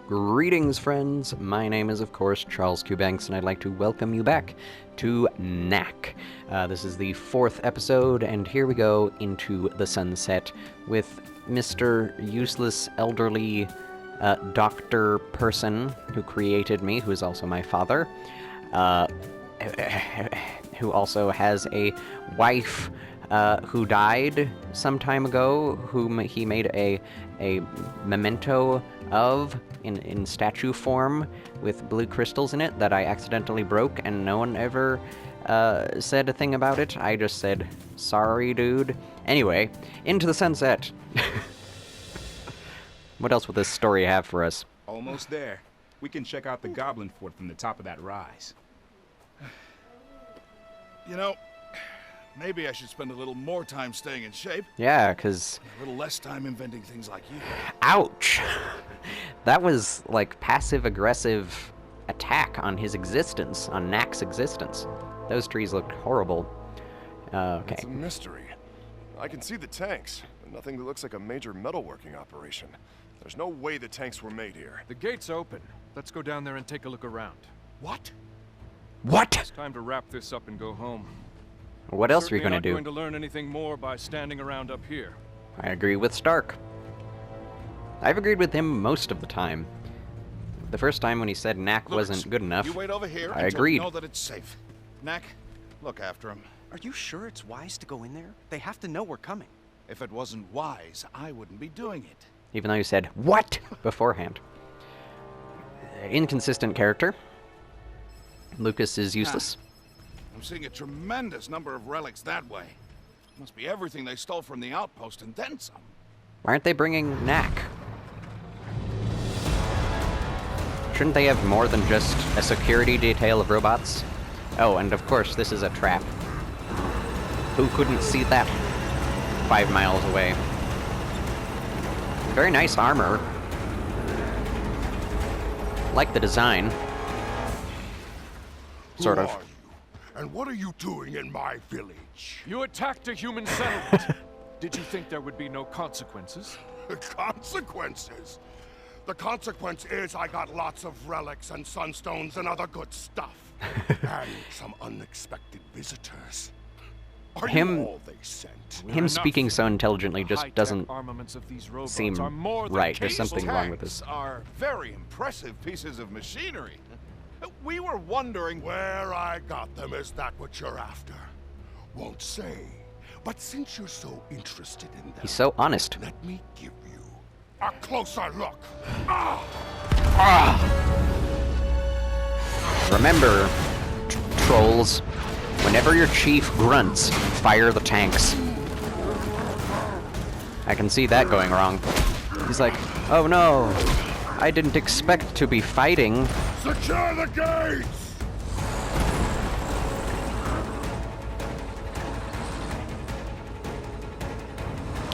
Greetings, friends. My name is, of course, Charles Q. Banks, and I'd like to welcome you back to Knack. This is the 4th episode, and here we go into the sunset with Mr. Useless Elderly Doctor Person who created me, who is also my father, who also has a wife who died some time ago, whom he made a memento of in statue form with blue crystals in it that I accidentally broke, and no one ever said a thing about it. I just said, sorry, dude. Anyway, into the sunset. What else will this story have for us? Almost there. We can check out the Goblin Fort from the top of that rise. You know, maybe I should spend a little more time staying in shape. Yeah, 'cause... A little less time inventing things like you. Ouch! That was, like, passive-aggressive attack on his existence, on Knack's existence. Those trees looked horrible. Okay. It's a mystery. I can see the tanks, but nothing that looks like a major metalworking operation. There's no way the tanks were made here. The gate's open. Let's go down there and take a look around. What? What? It's time to wrap this up and go home. What else are you gonna Certainly do? not going to learn anything more by standing around up here. I agree with Stark. I've agreed with him most of the time. The first time when he said Knack wasn't good enough, You wait over here I until agreed. you know that it's safe. Knack, look after him. Are you sure it's wise to go in there? They have to know we're coming. If it wasn't wise, I wouldn't be doing it. even though he said, "What?" beforehand. Inconsistent character. Lucas is useless. I'm seeing a tremendous number of relics that way. Must be everything they stole from the outpost and then some. Why aren't they bringing Knack? Shouldn't they have more than just a security detail of robots? Oh, and of course, this is a trap. Who couldn't see that 5 miles away? Very nice armor. Like the design. Sort of. Who are you? And what are you doing in my village? You attacked a human settlement. Did you think there would be no consequences? Consequences? The consequence is I got lots of relics and sunstones and other good stuff. And some unexpected visitors. Are you all they sent? Him speaking so intelligently just doesn't armaments of these robots seem are more than right. There's These something wrong with this. tanks are very impressive pieces of machinery. We were wondering Where I got them, is that what you're after? Won't say. But since you're so interested in them, He's so honest. let me give you a closer look. Remember, trolls, whenever your chief grunts, fire the tanks. I can see that going wrong. He's like, oh no, I didn't expect to be fighting. Secure the gates!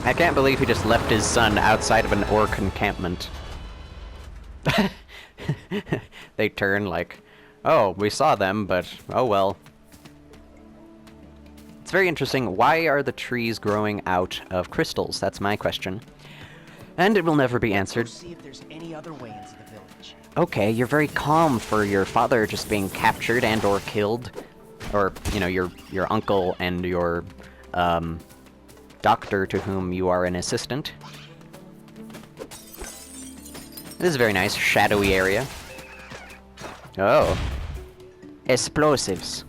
I can't believe he just left his son outside of an orc encampment. They turn like, oh, we saw them, but oh well. It's very interesting. Why are the trees growing out of crystals? That's my question. And it will never be answered. See if there's any other way into the village. Okay, you're very calm for your father just being captured and or killed. Or, you know, your uncle and your, doctor to whom you are an assistant. This is a very nice, shadowy area. Oh. Explosives.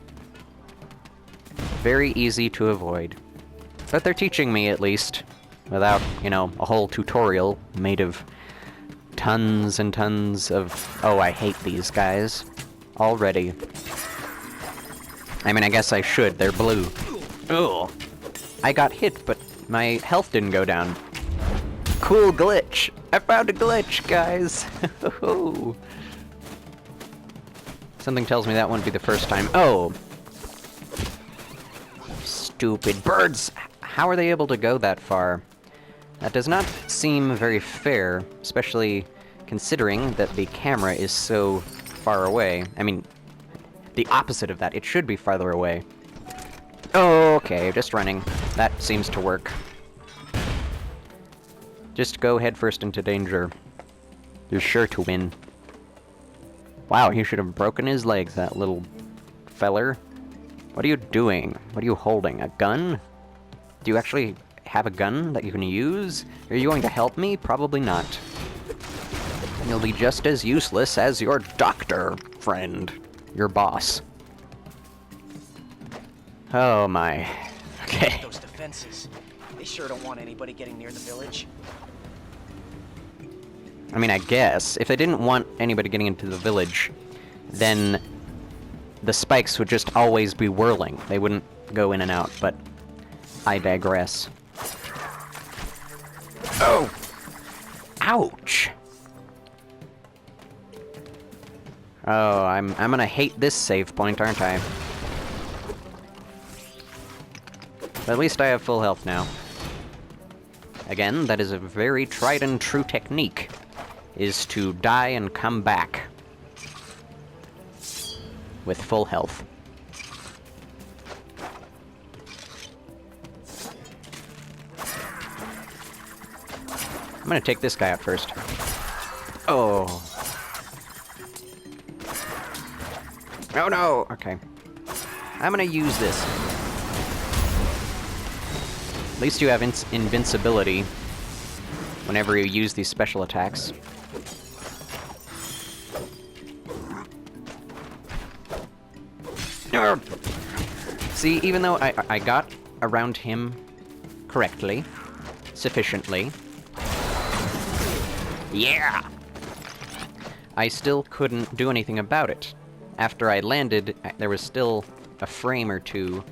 Very easy to avoid. But they're teaching me, at least. Without, you know, a whole tutorial made of tons and tons of... Oh, I hate these guys. Already. I mean, I guess I should. They're blue. Ugh. I got hit, but my health didn't go down. Cool glitch! I found a glitch, guys! Something tells me that won't be the first time. Oh! Stupid birds! How are they able to go that far? That does not seem very fair, especially considering that the camera is so far away. I mean, the opposite of that. It should be farther away. Oh, okay, just running. That seems to work. Just go headfirst into danger. You're sure to win. Wow, he should have broken his legs, that little feller. What are you doing? What are you holding? A gun? Do you actually have a gun that you can use? Are you going to help me? Probably not. You'll be just as useless as your doctor friend. Your boss. Oh my. Okay. Those defenses. They sure don't want anybody getting near the village. I mean, I guess. If they didn't want anybody getting into the village, then the spikes would just always be whirling. They wouldn't go in and out, but I digress. Oh! Ouch! Oh, I'm gonna hate this save point, aren't I? But at least I have full health now. Again, that is a very tried and true technique, is to die and come back with full health. I'm gonna take this guy out first. Oh. Oh no! Okay. I'm gonna use this. At least you have invincibility whenever you use these special attacks. See, even though I got around him correctly, sufficiently, yeah! I still couldn't do anything about it. After I landed, there was still a frame or two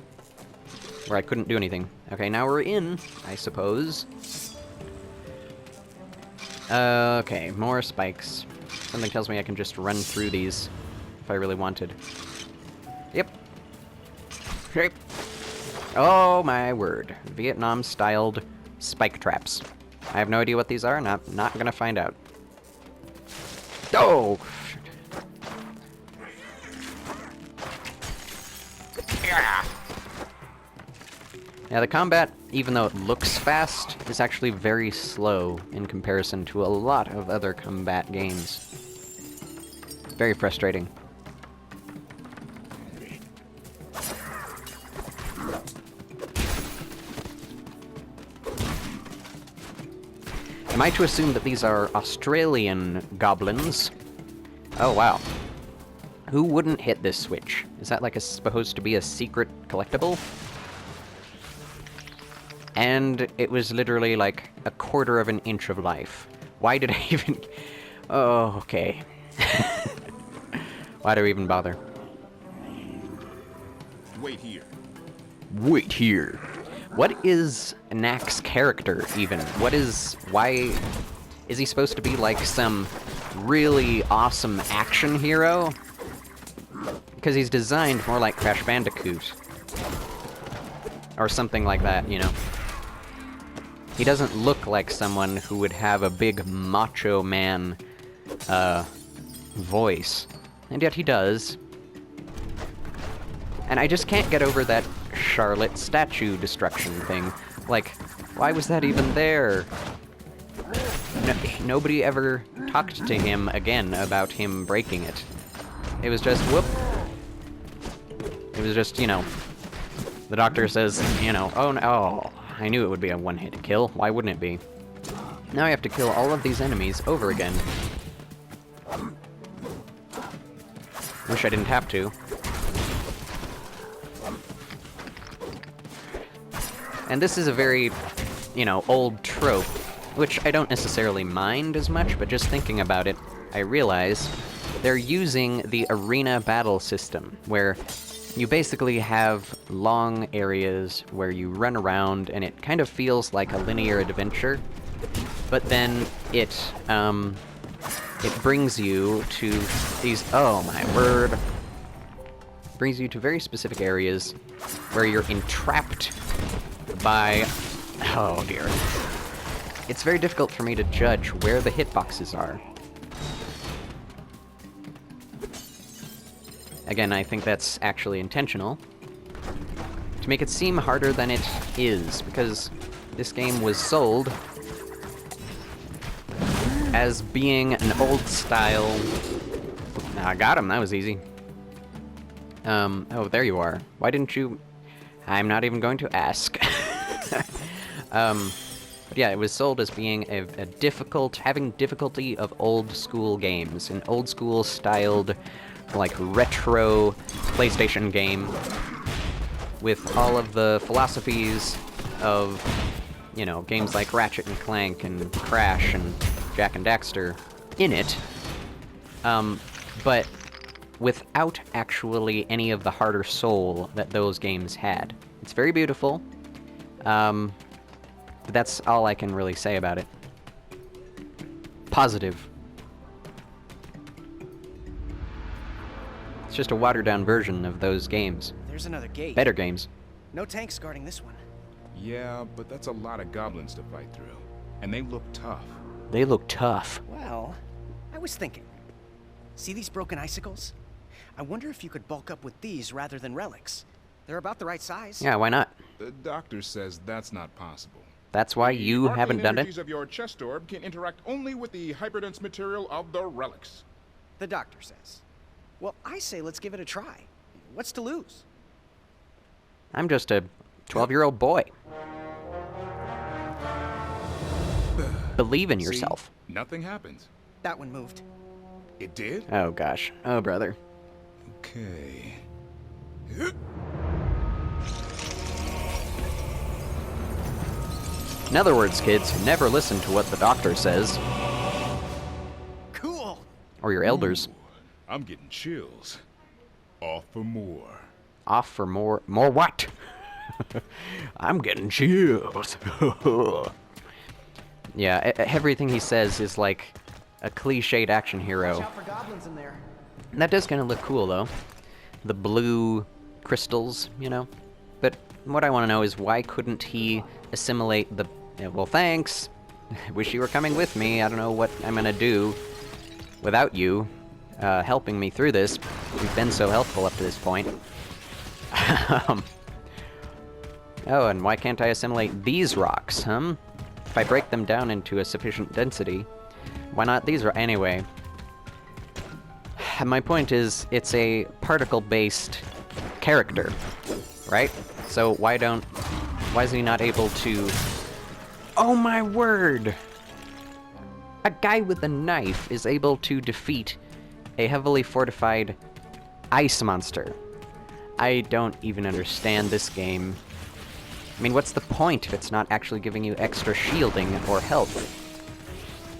where I couldn't do anything. Okay, now we're in, I suppose. Okay, more spikes. Something tells me I can just run through these if I really wanted. Yep. Yep. Oh my word. Vietnam-styled spike traps. I have no idea what these are, not gonna find out. Oh! Yeah, the combat, even though it looks fast, is actually very slow in comparison to a lot of other combat games. Very frustrating. Am I to assume that these are Australian goblins? Oh, wow. Who wouldn't hit this switch? Is that like supposed to be a secret collectible? And it was literally like a quarter of an inch of life. Why did I even... Oh, okay. Why do we even bother? Wait here. Wait here. What is Knack's character, even? What is... Why... Is he supposed to be like some really awesome action hero? Because he's designed more like Crash Bandicoot. Or something like that, you know? He doesn't look like someone who would have a big macho man, voice. And yet he does. And I just can't get over that Charlotte statue destruction thing. Like, why was that even there? Nobody ever talked to him again about him breaking it. It was just, whoop. It was just, you know, the doctor says, you know, oh no, I knew it would be a one-hit kill. Why wouldn't it be? Now I have to kill all of these enemies over again. Wish I didn't have to. And this is a very, you know, old trope, which I don't necessarily mind as much, but just thinking about it, I realize they're using the arena battle system, where you basically have long areas where you run around, and it kind of feels like a linear adventure, but then it brings you to these, oh my word, brings you to very specific areas where you're entrapped by, oh dear. It's very difficult for me to judge where the hitboxes are. Again, I think that's actually intentional, to make it seem harder than it is, because this game was sold as being an old style... I got him, that was easy. Oh, there you are. Why didn't you... I'm not even going to ask. But yeah, it was sold as being a difficult, having difficulty of old school games. An old school styled, like, retro PlayStation game with all of the philosophies of, you know, games like Ratchet and Clank and Crash and Jak and Daxter in it, but without actually any of the harder soul that those games had. It's very beautiful, but that's all I can really say about it. Positive. It's just a watered-down version of those games. There's another gate. Better games. No tanks guarding this one. Yeah, but that's a lot of goblins to fight through. And they look tough. They look tough. Well, I was thinking. See these broken icicles? I wonder if you could bulk up with these rather than relics. They're about the right size. Yeah, why not? The doctor says that's not possible. That's why you The haven't arcane done it? energies of your chest orb can interact only with the hyperdense material of the relics. The doctor says. Well, I say let's give it a try. What's to lose? I'm just a 12-year-old boy. Believe in yourself. See? Nothing happens. That one moved. It did? Oh gosh. Oh brother. Okay. In other words, kids, never listen to what the doctor says. Cool. Or your elders. I'm getting chills. Off for more. Off for more... More what? I'm getting chills. Yeah, everything he says is like a cliched action hero. Watch out for goblins in there. That does kind of look cool, though. The blue crystals, you know? But what I want to know is why couldn't he assimilate the... well, thanks. Wish you were coming with me. I don't know what I'm gonna do without you helping me through this. You've been so helpful up to this point. Oh, and why can't I assimilate these rocks, huh? If I break them down into a sufficient density, why not these? Anyway, my point is, it's a particle-based character, right? So why is he not able to... Oh my word! A guy with a knife is able to defeat a heavily fortified ice monster. I don't even understand this game. I mean, what's the point if it's not actually giving you extra shielding or health?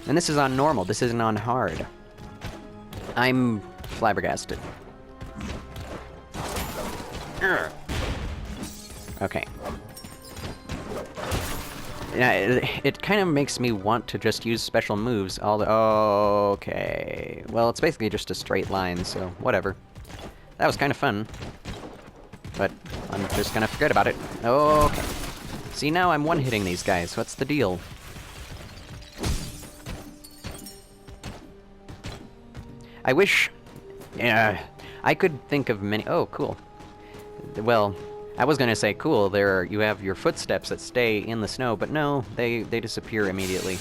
And this is on normal, this isn't on hard. I'm flabbergasted. Urgh. Okay. Yeah, it kind of makes me want to just use special moves. Okay. Well, it's basically just a straight line, so whatever. That was kind of fun. But I'm just gonna forget about it. Okay. See, now I'm one-hitting these guys. What's the deal? I wish... I could think of many... Oh, cool. Well, I was gonna say, cool, you have your footsteps that stay in the snow, but no, they disappear immediately.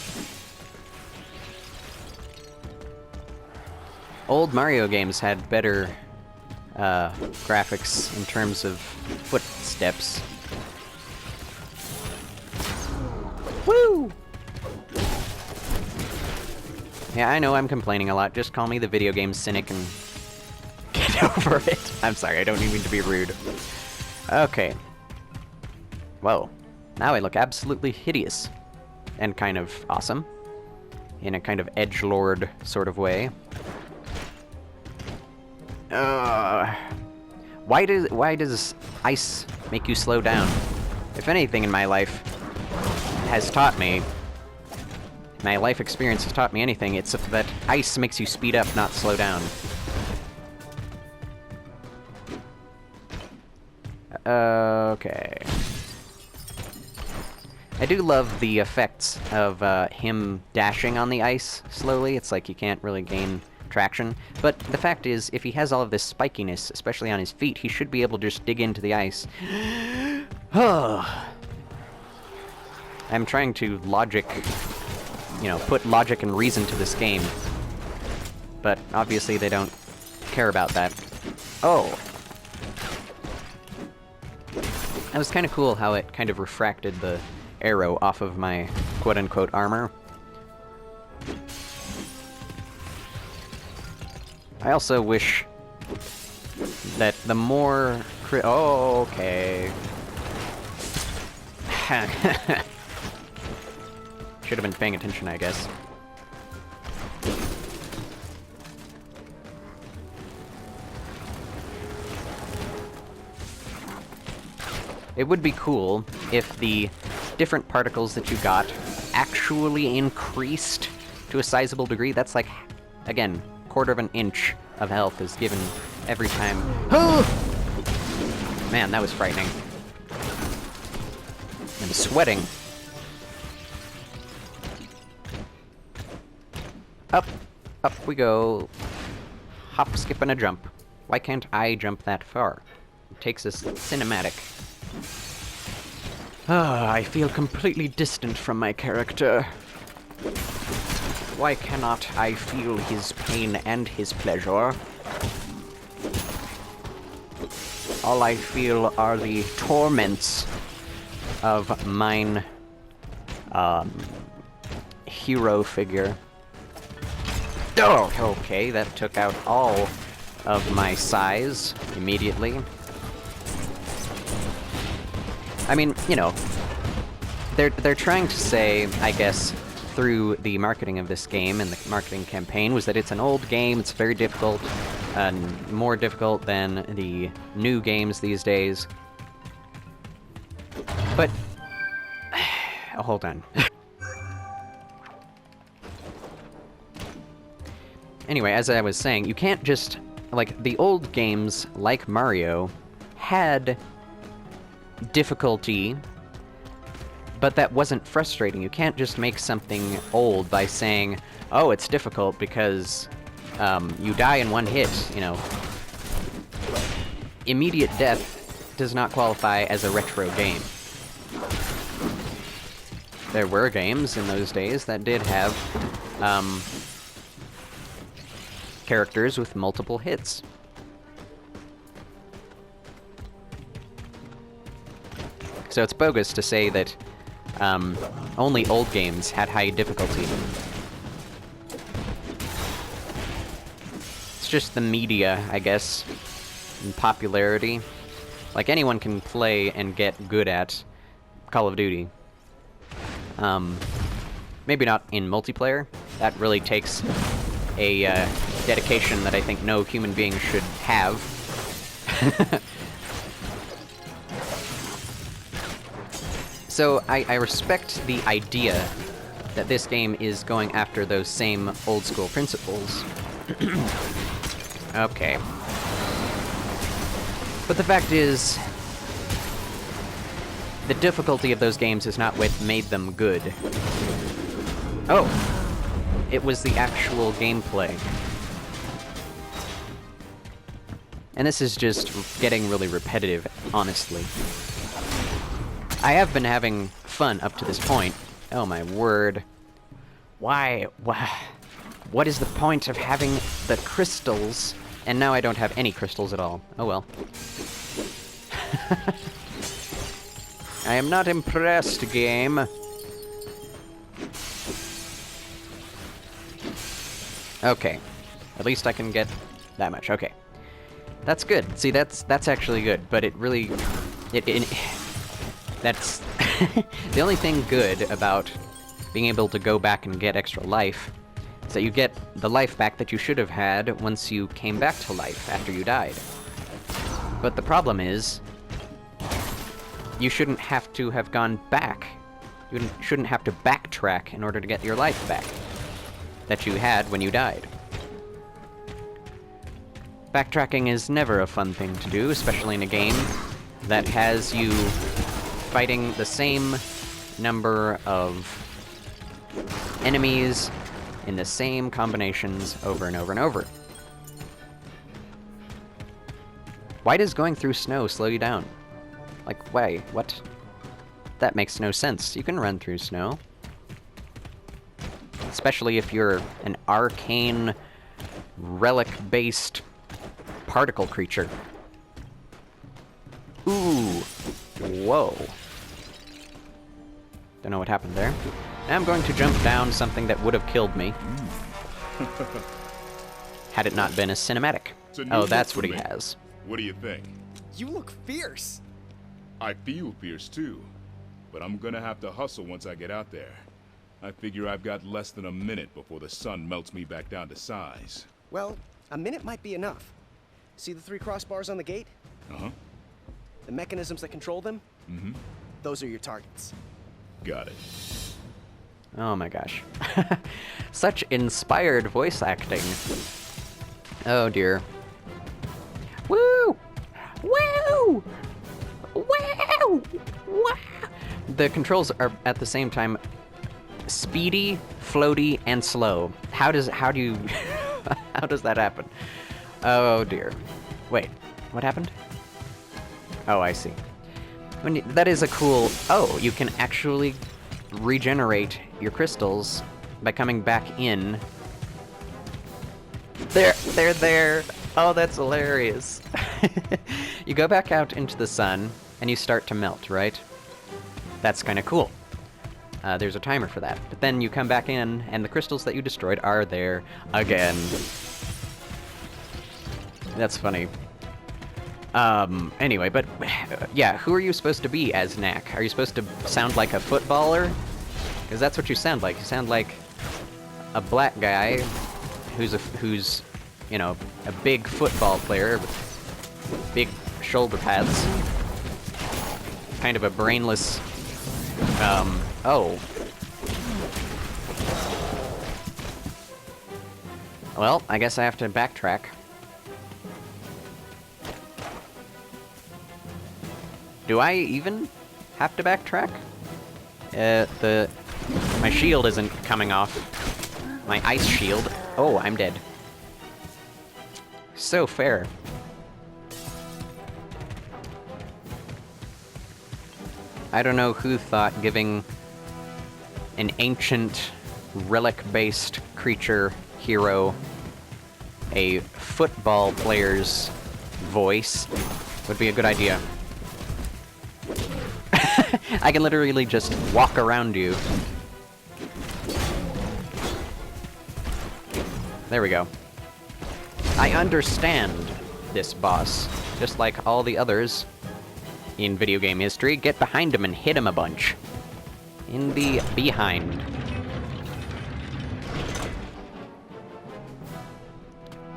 Old Mario games had better graphics in terms of footsteps. Woo! Yeah, I know I'm complaining a lot. Just call me the video game cynic and get over it. I'm sorry, I don't mean to be rude. Okay. Whoa. Now I look absolutely hideous. And kind of awesome. In a kind of edgelord sort of way. Why does ice make you slow down? If anything in my life has taught me, my life experience has taught me anything, it's that ice makes you speed up, not slow down. Okay. I do love the effects of him dashing on the ice slowly. It's like you can't really gain traction. But the fact is, if he has all of this spikiness, especially on his feet, he should be able to just dig into the ice. I'm trying to logic you know, put logic and reason to this game. But obviously they don't care about that. Oh! That was kind of cool how it kind of refracted the arrow off of my quote-unquote armor. I also wish that the more oh, okay. Should have been paying attention, I guess. It would be cool if the different particles that you got actually increased to a sizable degree. That's like, again, quarter of an inch of health is given every time. Man, that was frightening. I'm sweating. Up, up we go. Hop, skip, and a jump. Why can't I jump that far? It takes us cinematic. Ah, I feel completely distant from my character. Why cannot I feel his pain and his pleasure? All I feel are the torments of mine, hero figure. Oh, okay, that took out all of my size immediately. I mean, you know, they're trying to say, I guess, through the marketing of this game and the marketing campaign, was that it's an old game, it's very difficult, and more difficult than the new games these days. But... oh, hold on. Anyway, as I was saying, you can't just... like, the old games, like Mario, had difficulty, but that wasn't frustrating. You can't just make something old by saying, oh, it's difficult because you die in one hit, you know. Immediate death does not qualify as a retro game. There were games in those days that did have characters with multiple hits. So it's bogus to say that only old games had high difficulty. It's just the media, I guess, and popularity. Like, anyone can play and get good at Call of Duty. Maybe not in multiplayer. That really takes a dedication that I think no human being should have. So I respect the idea that this game is going after those same old-school principles. Okay. But the fact is, the difficulty of those games is not what made them good. Oh! It was the actual gameplay. And this is just getting really repetitive, honestly. I have been having fun up to this point. Oh my word. Why? What is the point of having the crystals? And now I don't have any crystals at all. Oh well. I am not impressed, game. Okay. At least I can get that much. Okay. That's good. See, that's actually good, but it really... That's... the only thing good about being able to go back and get extra life is that you get the life back that you should have had once you came back to life after you died. But the problem is, you shouldn't have to have gone back. You shouldn't have to backtrack in order to get your life back that you had when you died. Backtracking is never a fun thing to do, especially in a game that has you fighting the same number of enemies in the same combinations over and over and over. Why does going through snow slow you down? Like, why? What? That makes no sense. You can run through snow. especially if you're an arcane, relic-based particle creature. Ooh. Whoa. Don't know what happened there. I'm going to jump down something that would have killed me. Had it not been a cinematic. It's a new Oh, look that's for what he me. has. What do you think? You look fierce. I feel fierce too, but I'm gonna have to hustle once I get out there. I figure I've got less than a minute before the sun melts me back down to size. Well, a minute might be enough. See the 3 crossbars on the gate? Uh-huh. The mechanisms that control them? Mm-hmm. Those are your targets. Got it. Oh my gosh. Such inspired voice acting. Oh dear. Woo! Woo! Woo! Wow! The controls are at the same time speedy, floaty, and slow. How do you how does that happen? Oh dear. Wait, what happened? Oh, I see. That is a cool... Oh, you can actually regenerate your crystals by coming back in. They're there. Oh, that's hilarious. You go back out into the sun, and you start to melt, right? That's kind of cool. There's a timer for that. But then you come back in, and the crystals that you destroyed are there again. That's funny. Anyway, but yeah, who are you supposed to be as Knack? Are you supposed to sound like a footballer? Because that's what you sound like. You sound like a black guy who's you know, a big football player with big shoulder pads. Kind of a brainless, oh. Well, I guess I have to backtrack. Do I even have to backtrack? My shield isn't coming off. My ice shield. Oh, I'm dead. So fair. I don't know who thought giving an ancient relic-based creature hero a football player's voice would be a good idea. I can literally just walk around you. There we go. I understand this boss, just like all the others in video game history. Get behind him and hit him a bunch. In the behind.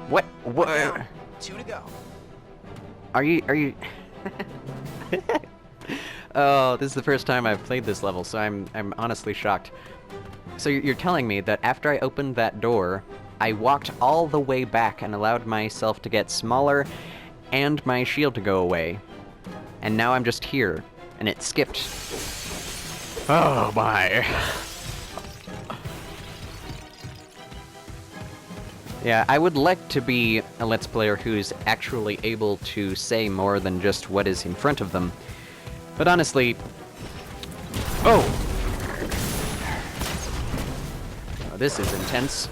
What? What? 2 to go. Are you... Oh, this is the first time I've played this level, so I'm honestly shocked. So you're telling me that after I opened that door, I walked all the way back and allowed myself to get smaller and my shield to go away. And now I'm just here, and it skipped. Oh my. Yeah, I would like to be a Let's Player who's actually able to say more than just what is in front of them. But honestly... Oh! Oh, this is intense.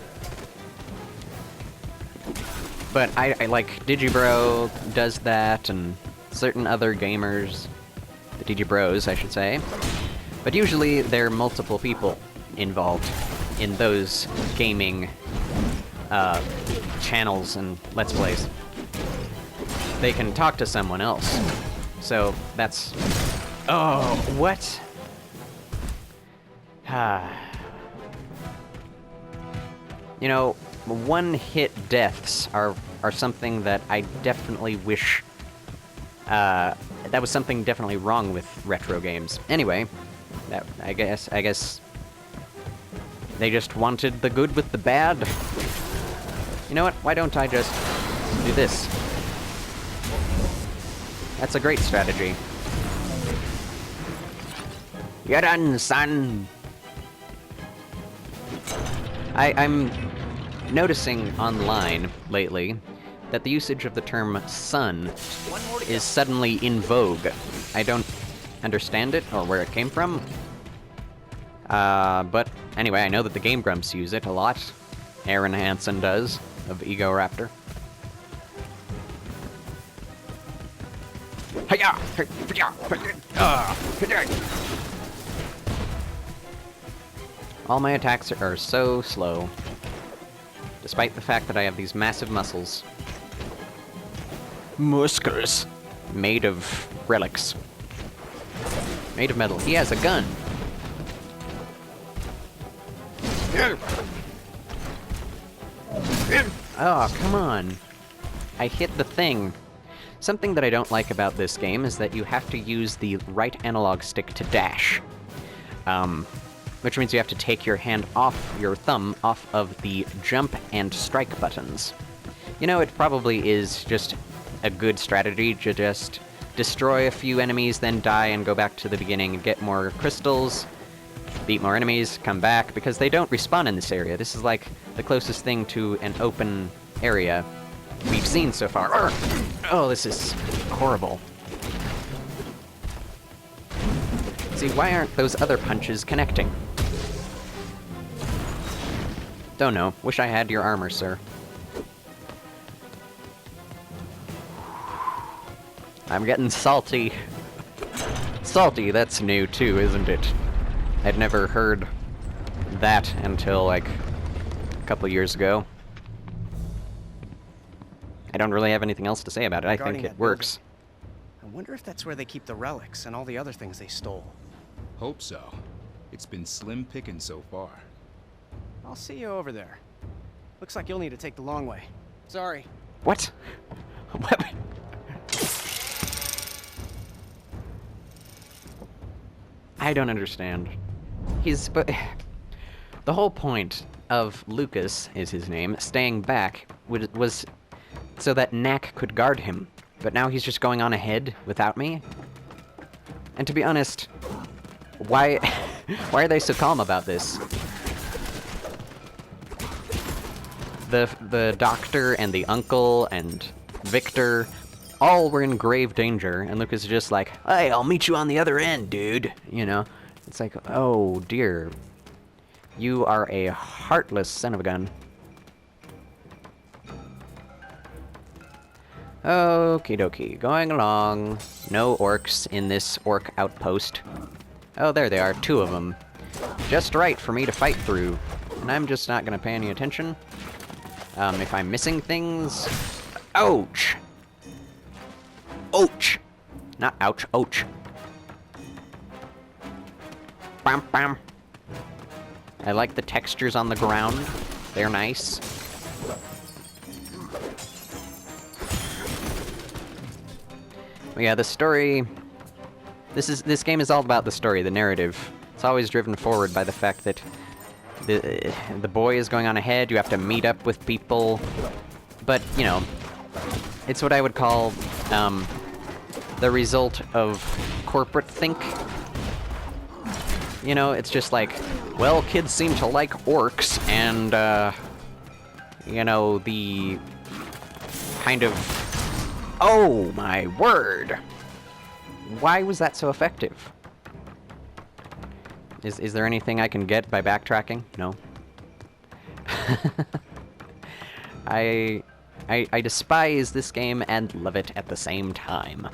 But I like Digibro does that, and certain other gamers, the Digibros, I should say. But usually there are multiple people involved in those gaming channels and Let's Plays. They can talk to someone else. So that's... Oh, what? You know, one-hit deaths are something that I definitely wish... that was something definitely wrong with retro games. Anyway, that I guess they just wanted the good with the bad. You know what? Why don't I just do this? That's a great strategy. You're done, son! I'm noticing online lately that the usage of the term son is suddenly in vogue. I don't understand it or where it came from. But anyway, I know that the Game Grumps use it a lot. Aaron Hansen does, of Ego Raptor. All my attacks are so slow, despite the fact that I have these massive muscles. Muscles. Made of relics. Made of metal. He has a gun. Oh, come on. I hit the thing. Something that I don't like about this game is that you have to use the right analog stick to dash. Which means you have to take your hand off, your thumb, off of the jump and strike buttons. You know, it probably is just a good strategy to just destroy a few enemies, then die and go back to the beginning and get more crystals, beat more enemies, come back, because they don't respawn in this area. This is like the closest thing to an open area we've seen so far. Oh, this is horrible. See, why aren't those other punches connecting? Don't know. Wish I had your armor, sir. I'm getting salty. Salty, that's new too, isn't it? I'd never heard that until, like, a couple years ago. I don't really have anything else to say about it. I think it works. I wonder if that's where they keep the relics and all the other things they stole. Hope so. It's been slim picking so far. I'll see you over there. Looks like you'll need to take the long way. Sorry. What? What? I don't understand. But the whole point of Lucas, is his name, staying back was so that Knack could guard him. But now he's just going on ahead without me? And to be honest, why are they so calm about this? The doctor and the uncle and Victor all were in grave danger, and Lucas is just like, hey, I'll meet you on the other end, dude. You know? It's like, oh dear. You are a heartless son of a gun. Okie dokie, going along. No orcs in this orc outpost. Oh, there they are, 2 of them. Just right for me to fight through. And I'm just not gonna pay any attention. If I'm missing things... Ouch! Ouch! Not ouch, ouch. Bam, bam. I like the textures on the ground. They're nice. But yeah, the story... This game is all about the story, the narrative. It's always driven forward by the fact that the boy is going on ahead, you have to meet up with people. But, you know, it's what I would call, the result of corporate think. You know, it's just like, well, kids seem to like orcs, and, you know, the kind of... Oh, my word! Why was that so effective? Is there anything I can get by backtracking? No. I despise this game and love it at the same time.